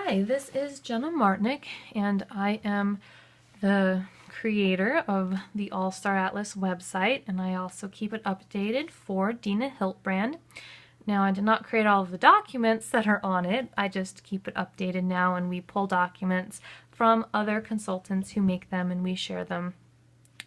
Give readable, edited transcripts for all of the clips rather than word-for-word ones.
Hi, this is Jenna Martnick, and I am the creator of the AllStar Atlas website, and I also keep it updated for Dina Hiltbrand. Now, I did not create all of the documents that are on it, I just keep it updated now, and we pull documents from other consultants who make them, and we share them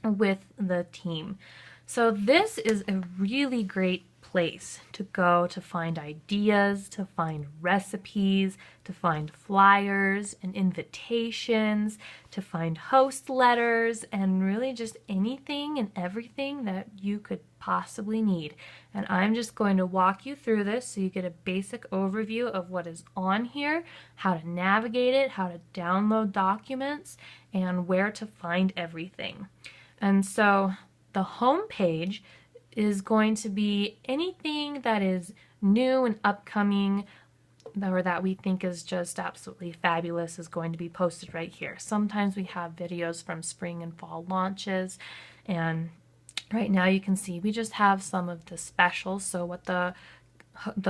with the team. So this is a really great place to go to find ideas, to find recipes, to find flyers and invitations, to find host letters, and really just anything and everything that you could possibly need. And I'm just going to walk you through this so you get a basic overview of what is on here, how to navigate it, how to download documents, and where to find everything. And so the home page is going to be anything that is new and upcoming or that we think is just absolutely fabulous is going to be posted right here. Sometimes we have videos from spring and fall launches, and right now you can see we just have some of the specials, so what the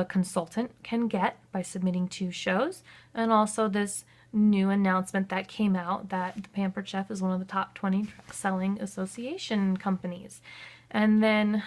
consultant can get by submitting 2 shows, and also this new announcement that came out that the Pampered Chef is one of the top 20 selling association companies. And then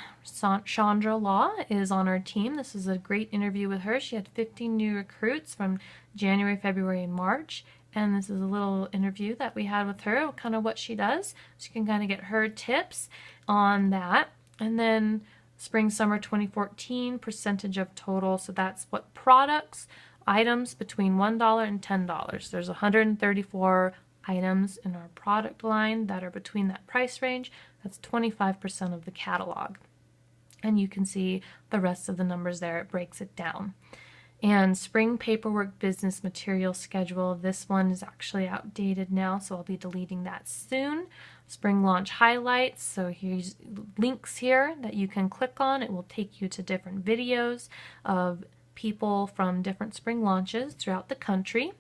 Chandra Law is on our team. This is a great interview with her. She had 15 new recruits from January, February, and March. And this is a little interview that we had with her, kind of what she does. So you can kind of get her tips on that. And then Spring Summer 2014, percentage of total. So that's what products, items between $1 and $10. There's 134 items in our product line that are between that price range. That's 25% of the catalog. And you can see the rest of the numbers there. It breaks it down. And spring paperwork business material schedule. This one is actually outdated now, so I'll be deleting that soon. Spring launch highlights. So here's links here that you can click on. It will take you to different videos of people from different spring launches throughout the country.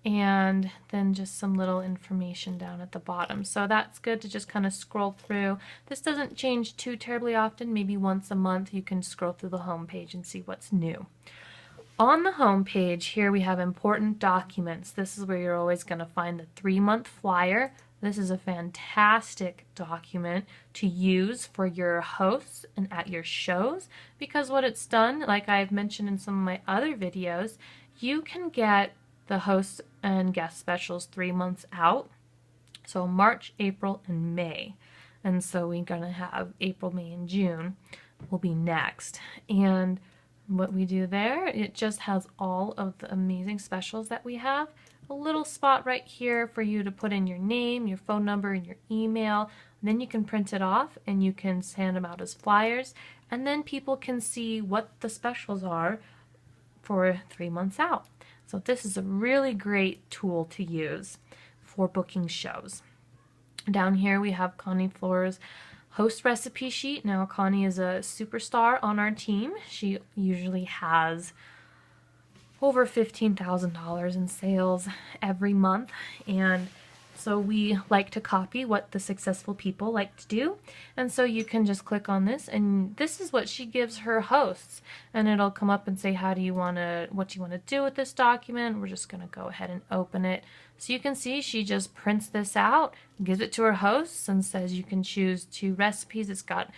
And then just some little information down at the bottom. So that's good to just kind of scroll through. This doesn't change too terribly often. Maybe once a month you can scroll through the home page and see what's new. On the home page here we have important documents. This is where you're always going to find the 3-month flyer. This is a fantastic document to use for your hosts and at your shows, because what it's done, like I've mentioned in some of my other videos, you can get the hosts and guest specials 3 months out. So March, April, and May. And so we're going to have April, May, and June will be next. And what we do there, it just has all of the amazing specials that we have. A little spot right here for you to put in your name, your phone number, and your email. And then you can print it off and you can send them out as flyers. And then people can see what the specials are for 3 months out. So this is a really great tool to use for booking shows. Down here we have Connie Floor's host recipe sheet. Now Connie is a superstar on our team. She usually has over $15,000 in sales every month, and so we like to copy what the successful people like to do. And so you can just click on this, and this is what she gives her hosts, and it'll come up and say what do you want to do with this document. We're just going to go ahead and open it. So you can see she just prints this out, gives it to her hosts, and says you can choose 2 recipes. It's got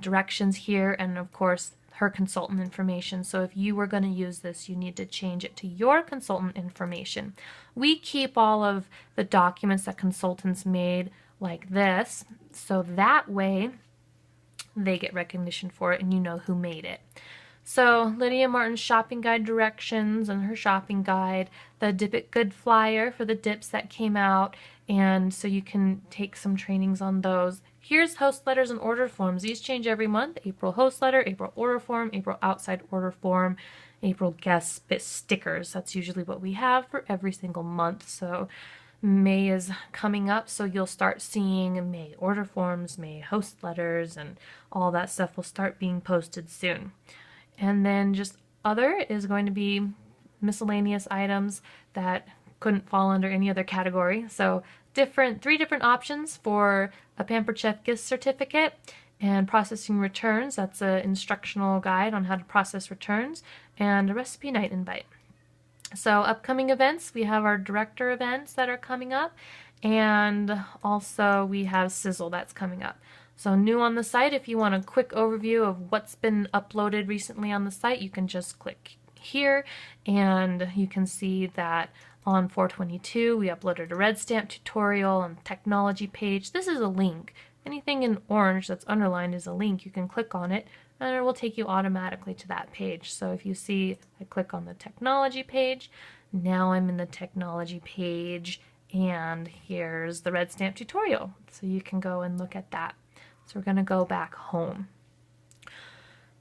directions here, and of course her consultant information. So if you were going to use this, you need to change it to your consultant information. We keep all of the documents that consultants made like this, so that way they get recognition for it and you know who made it. So Lydia Martin's shopping guide directions and her shopping guide, the Dip It Good flyer for the dips that came out, and so you can take some trainings on those. Here's host letters and order forms. These change every month. April host letter, April order form, April outside order form, April guest stickers. That's usually what we have for every single month. So May is coming up, so you'll start seeing May order forms, May host letters, and all that stuff will start being posted soon. And then just other is going to be miscellaneous items that couldn't fall under any other category. So 3 different options for a Pampered Chef gift certificate, and processing returns. That's an instructional guide on how to process returns, and a recipe night invite. So upcoming events, we have our director events that are coming up, and also we have Sizzle that's coming up. So new on the site, if you want a quick overview of what's been uploaded recently on the site, you can just click here and you can see that on 4/22 we uploaded a red stamp tutorial and technology page. This is a link. Anything in orange that's underlined is a link. You can click on it and it will take you automatically to that page. So if you see I click on the technology page, now I'm in the technology page and here's the red stamp tutorial. So you can go and look at that. So we're going to go back home.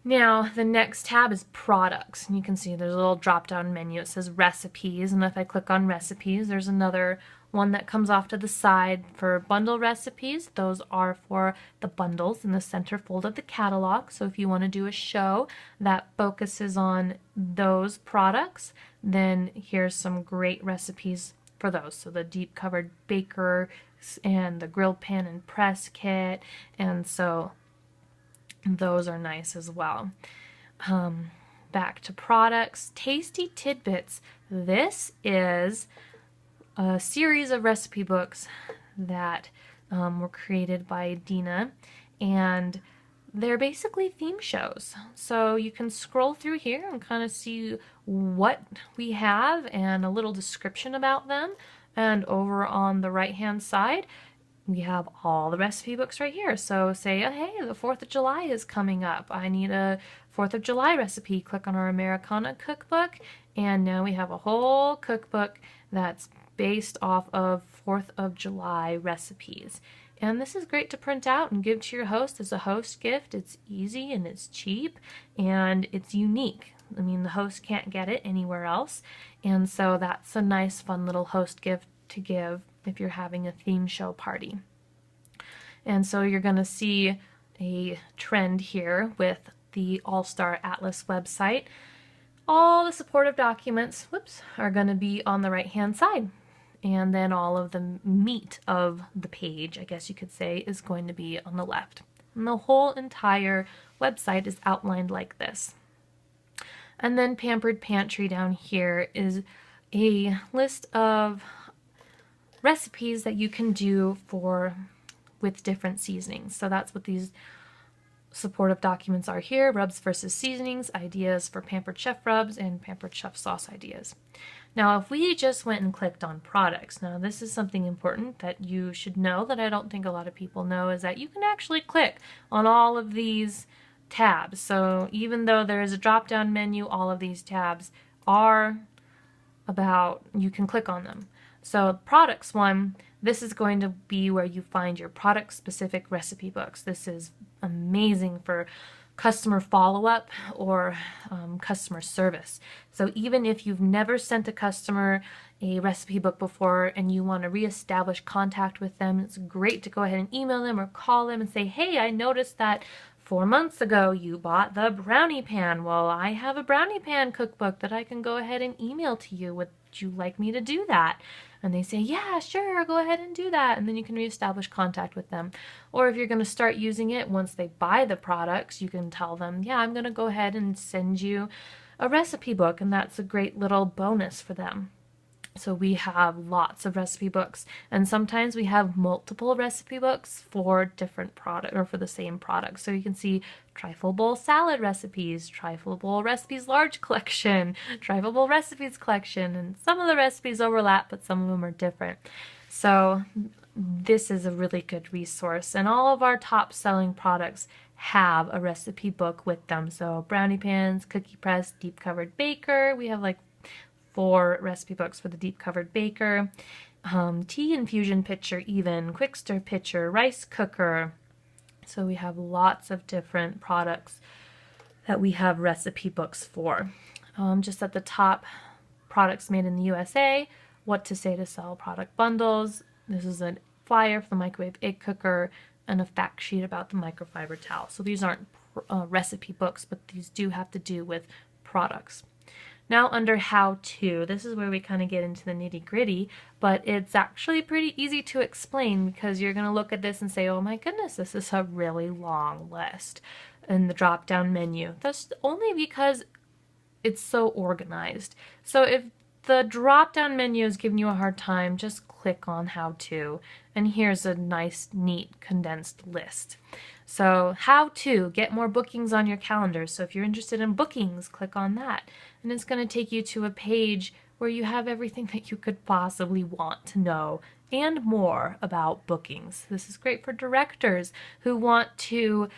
Now the next tab is products, and you can see there's a little drop down menu. It says recipes, and if I click on recipes, there's another one that comes off to the side for bundle recipes. Those are for the bundles in the center fold of the catalog. So if you want to do a show that focuses on those products, then here's some great recipes for those. So the deep covered baker and the grill pan and press kit, and so those are nice as well. Back to products, Tasty Tidbits. This is a series of recipe books that were created by Dina, and they're basically theme shows. So you can scroll through here and kind of see what we have and a little description about them. And over on the right hand side, we have all the recipe books right here. So say, oh, hey, the 4th of July is coming up. I need a 4th of July recipe. Click on our Americana cookbook, and now we have a whole cookbook that's based off of 4th of July recipes. And this is great to print out and give to your host as a host gift. It's easy and it's cheap and it's unique. I mean, the host can't get it anywhere else. And so that's a nice, fun little host gift to give if you're having a theme show party. And so you're going to see a trend here with the AllStar Atlas website. All the supportive documents, are going to be on the right hand side. And then all of the meat of the page, I guess you could say, is going to be on the left. And the whole entire website is outlined like this. And then Pampered Pantry down here is a list of recipes that you can do with different seasonings. So that's what these supportive documents are here. Rubs versus seasonings, ideas for Pampered Chef rubs, and Pampered Chef sauce ideas. Now if we just went and clicked on products, now this is something important that you should know that I don't think a lot of people know, is that you can actually click on all of these tabs. So even though there is a drop down menu, all of these tabs are you can click on them. So products one, this is going to be where you find your product specific recipe books. This is amazing for customer follow-up or customer service. So even if you've never sent a customer a recipe book before and you want to reestablish contact with them, it's great to go ahead and email them or call them and say, hey, I noticed that 4 months ago you bought the brownie pan. Well, I have a brownie pan cookbook that I can go ahead and email to you. Would you like me to do that? And they say, yeah, sure, go ahead and do that. And then you can reestablish contact with them. Or if you're going to start using it once they buy the products, you can tell them, yeah, I'm going to go ahead and send you a recipe book. And that's a great little bonus for them. So we have lots of recipe books, and sometimes we have multiple recipe books for different product or for the same product. So you can see trifle bowl salad recipes, trifle bowl recipes large collection, trifle bowl recipes collection, and some of the recipes overlap, but some of them are different. So this is a really good resource, and all of our top selling products have a recipe book with them. So brownie pans, cookie press, deep covered baker. We have like 4 recipe books for the deep covered baker, tea infusion pitcher, even quick stir pitcher, rice cooker. So we have lots of different products that we have recipe books for. Just at the top, products made in the USA, what to say to sell product bundles. This is a flyer for the microwave egg cooker and a fact sheet about the microfiber towel. So these aren't recipe books, but these do have to do with products. Now under how to, this is where we kind of get into the nitty gritty, but it's actually pretty easy to explain because you're going to look at this and say, oh my goodness, this is a really long list in the drop down menu. That's only because it's so organized. So if the drop-down menu is giving you a hard time, just click on How To, and here's a nice, neat, condensed list. So how to get more bookings on your calendar. So if you're interested in bookings, click on that. And it's going to take you to a page where you have everything that you could possibly want to know and more about bookings. This is great for directors who want to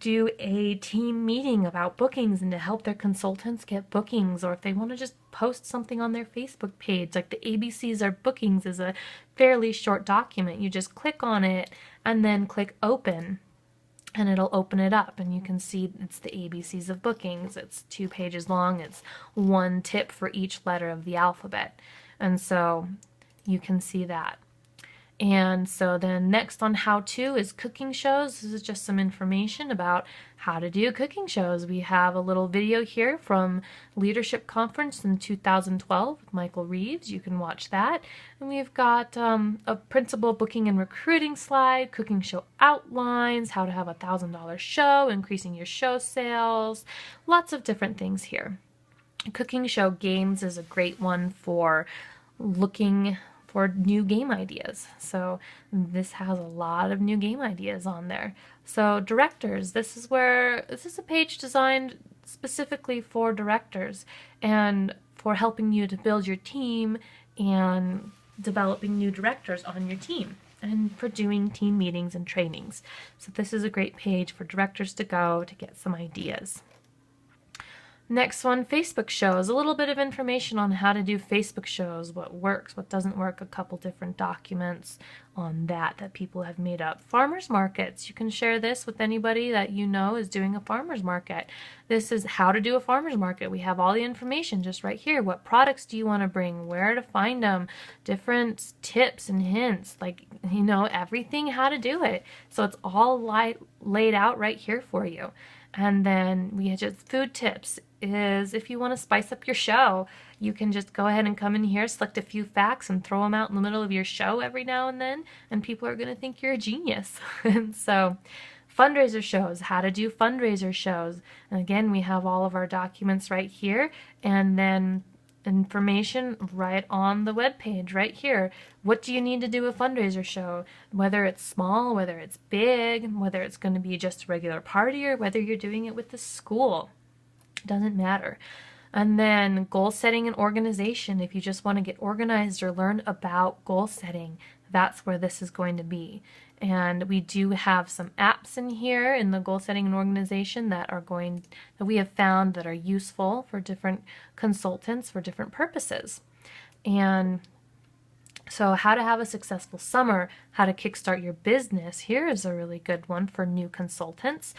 do a team meeting about bookings and to help their consultants get bookings, or if they want to just post something on their Facebook page. Like the ABCs are bookings is a fairly short document. You just click on it and then click open, and it'll open it up, and you can see it's the ABCs of bookings. It's 2 pages long. It's 1 tip for each letter of the alphabet, and so you can see that. And so then next on How To is cooking shows. This is just some information about how to do cooking shows. We have a little video here from Leadership Conference in 2012 with Michael Reeves. You can watch that. And we've got a principal booking and recruiting slide, cooking show outlines, how to have a $1,000 show, increasing your show sales, lots of different things here. Cooking show games is a great one for looking for new game ideas. So this has a lot of new game ideas on there. So directors, this is a page designed specifically for directors and for helping you to build your team and developing new directors on your team and for doing team meetings and trainings. So this is a great page for directors to go to get some ideas. Next one, Facebook shows. A little bit of information on how to do Facebook shows, what works, what doesn't work, a couple different documents on that people have made up. Farmers markets. You can share this with anybody that you know is doing a farmers market. This is how to do a farmers market. We have all the information just right here. What products do you want to bring? Where to find them? Different tips and hints, like, you know, everything how to do it. So it's all laid out right here for you. And then we have just food tips is if you want to spice up your show, you can just go ahead and come in here, select a few facts and throw them out in the middle of your show every now and then, and people are going to think you're a genius. And so fundraiser shows, how to do fundraiser shows. And again, we have all of our documents right here, and then information right on the web page right here. What do you need to do a fundraiser show? Whether it's small, whether it's big, whether it's going to be just a regular party, or whether you're doing it with the school. It doesn't matter. And then goal setting and organization. If you just want to get organized or learn about goal setting, that's where this is going to be. And we do have some apps in here in the goal setting and organization that we have found that are useful for different consultants for different purposes. And so how to have a successful summer, how to kickstart your business. Here is a really good one for new consultants.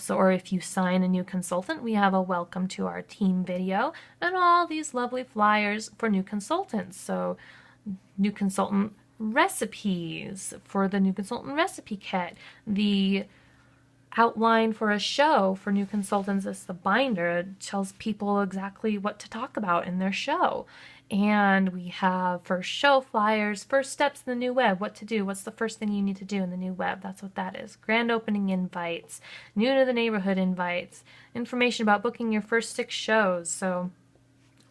Or if you sign a new consultant, we have a welcome to our team video and all these lovely flyers for new consultants. So new consultant recipes for the new consultant recipe kit, the outline for a show for new consultants is the binder. It tells people exactly what to talk about in their show. And we have first show flyers, first steps in the new web, what to do, what's the first thing you need to do in the new web. That's what that is. Grand opening invites, new to the neighborhood invites, information about booking your first 6 shows. So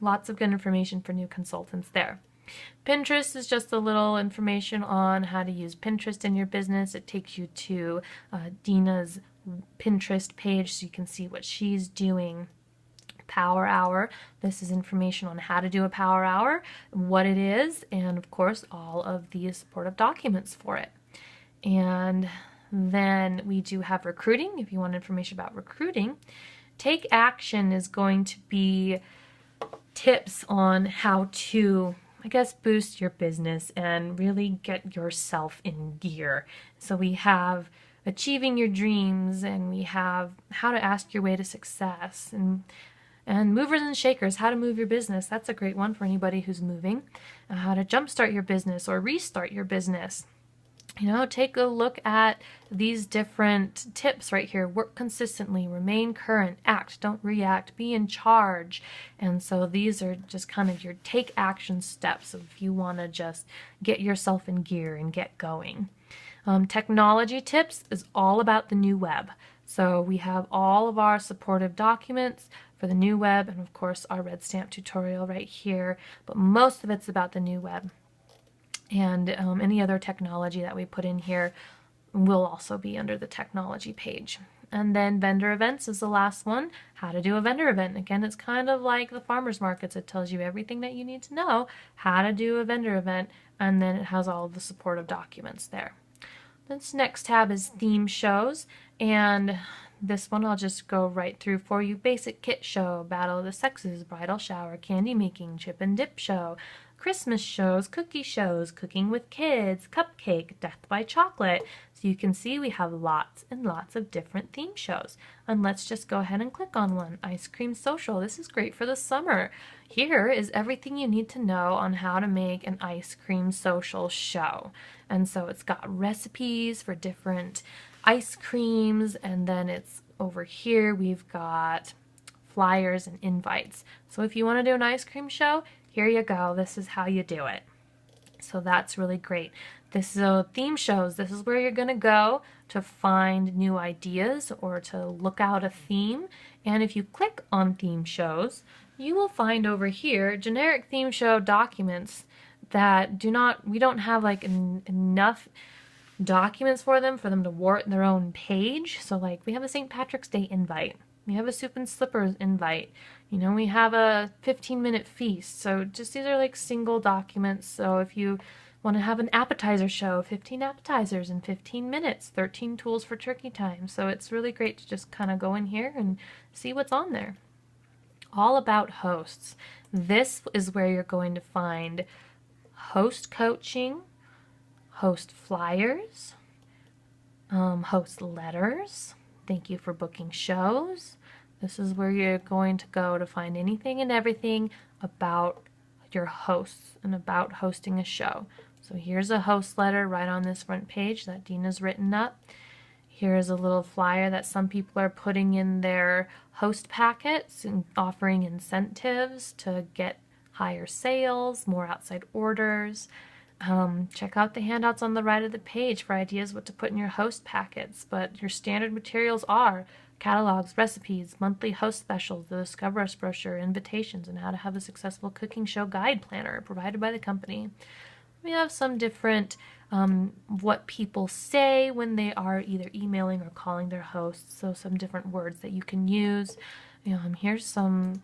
lots of good information for new consultants there. Pinterest is just a little information on how to use Pinterest in your business. It takes you to Dina's Pinterest page so you can see what she's doing. Power Hour. This is information on how to do a Power Hour, what it is, and of course all of the supportive documents for it. And then we do have recruiting. If you want information about recruiting, Take Action is going to be tips on how to, I guess, boost your business and really get yourself in gear. So we have achieving your dreams, and we have how to ask your way to success, and movers and shakers, how to move your business. That's a great one for anybody who's moving. How to jumpstart your business or restart your business. You know, take a look at these different tips right here. Work consistently, remain current, act, don't react, be in charge. And so these are just kind of your take action steps if you want to just get yourself in gear and get going. Technology tips is all about the new web. So we have all of our supportive documents for the new web, and of course our red stamp tutorial right here, but most of it's about the new web. And any other technology that we put in here will also be under the technology page. And then vendor events is the last one. How to do a vendor event. Again, it's kind of like the farmers markets. It tells you everything that you need to know how to do a vendor event, and then it has all of the supportive documents there. This next tab is theme shows, and this one I'll just go right through for you. Basic kit show, battle of the sexes, bridal shower, candy making, chip and dip show, Christmas shows, cookie shows, cooking with kids, cupcake, death by chocolate. So you can see we have lots and lots of different theme shows. And let's just go ahead and click on one. Ice cream social. This is great for the summer. Here is everything you need to know on how to make an ice cream social show. And so it's got recipes for different ice creams, and then it's over here we've got flyers and invites. So if you want to do an ice cream show, here you go. This is how you do it. So that's really great. This is theme shows. This is where you're going to go to find new ideas or to look out a theme. And if you click on theme shows, you will find over here generic theme show documents that we don't have like enough documents for them to warrant their own page. So like we have a St. Patrick's Day invite. We have a soup and slippers invite. You know, we have a 15-minute feast. So just these are like single documents. So if you want to have an appetizer show, 15 appetizers in 15 minutes, 13 tools for turkey time. So it's really great to just kind of go in here and see what's on there. All about hosts. This is where you're going to find host coaching, host flyers, host letters. Thank you for booking shows. This is where you're going to go to find anything and everything about your hosts and about hosting a show. So here's a host letter right on this front page that Dina's written up. Here's a little flyer that some people are putting in their host packets and offering incentives to get higher sales, more outside orders. Check out the handouts on the right of the page for ideas what to put in your host packets, but your standard materials are catalogs, recipes, monthly host specials, the Discover Us brochure, invitations, and how to have a successful cooking show guide planner provided by the company. We have some different what people say when they are either emailing or calling their hosts, so some different words that you can use. Here's some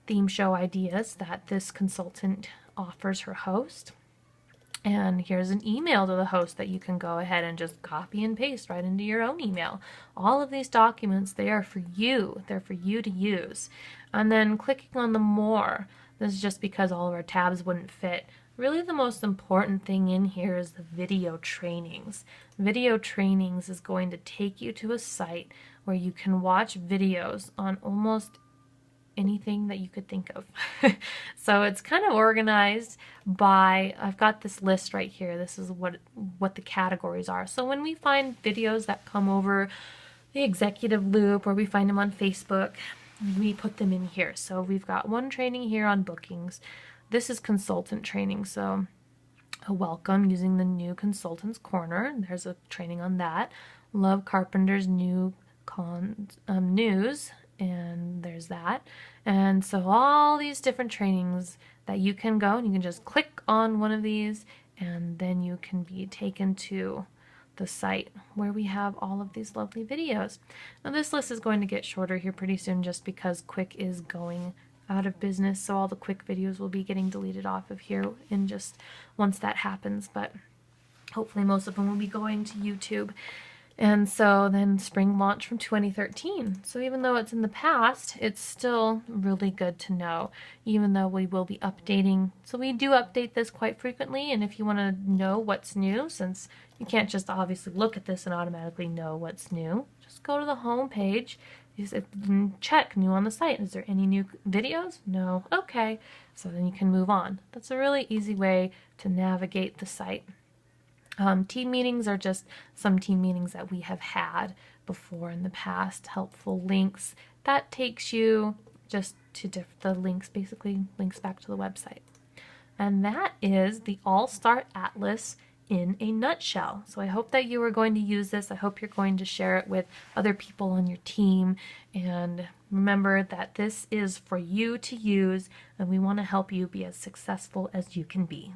theme show ideas that this consultant offers her host. And here's an email to the host that you can go ahead and just copy and paste right into your own email. All of these documents, they are for you. They're for you to use. And then clicking on the more, this is just because all of our tabs wouldn't fit. Really the most important thing in here is the video trainings. Video trainings is going to take you to a site where you can watch videos on almost anything that you could think of. So it's kind of organized by, I've got this list right here. This is what the categories are. So when we find videos that come over the executive loop or we find them on Facebook, we put them in here. So we've got one training here on bookings. This is consultant training. So a welcome using the new consultant's corner. There's a training on that. Love Carpenter's new news. And there's that. And so all these different trainings that you can go and you can just click on one of these and then you can be taken to the site where we have all of these lovely videos. Now this list is going to get shorter here pretty soon just because Quick is going out of business, so all the Quick videos will be getting deleted off of here in just once that happens, but hopefully most of them will be going to YouTube. And so then spring launch from 2013. So even though it's in the past, it's still really good to know, even though we will be updating. So we do update this quite frequently, and if you want to know what's new, since you can't just obviously look at this and automatically know what's new, just go to the home page, check new on the site. Is there any new videos? No. Okay. So then you can move on. That's a really easy way to navigate the site. Team meetings are just some team meetings that we have had before in the past. Helpful links. That takes you just to the links, basically links back to the website. And that is the AllStar Atlas in a nutshell. So I hope that you are going to use this. I hope you're going to share it with other people on your team and Remember that this is for you to use, and we want to help you be as successful as you can be.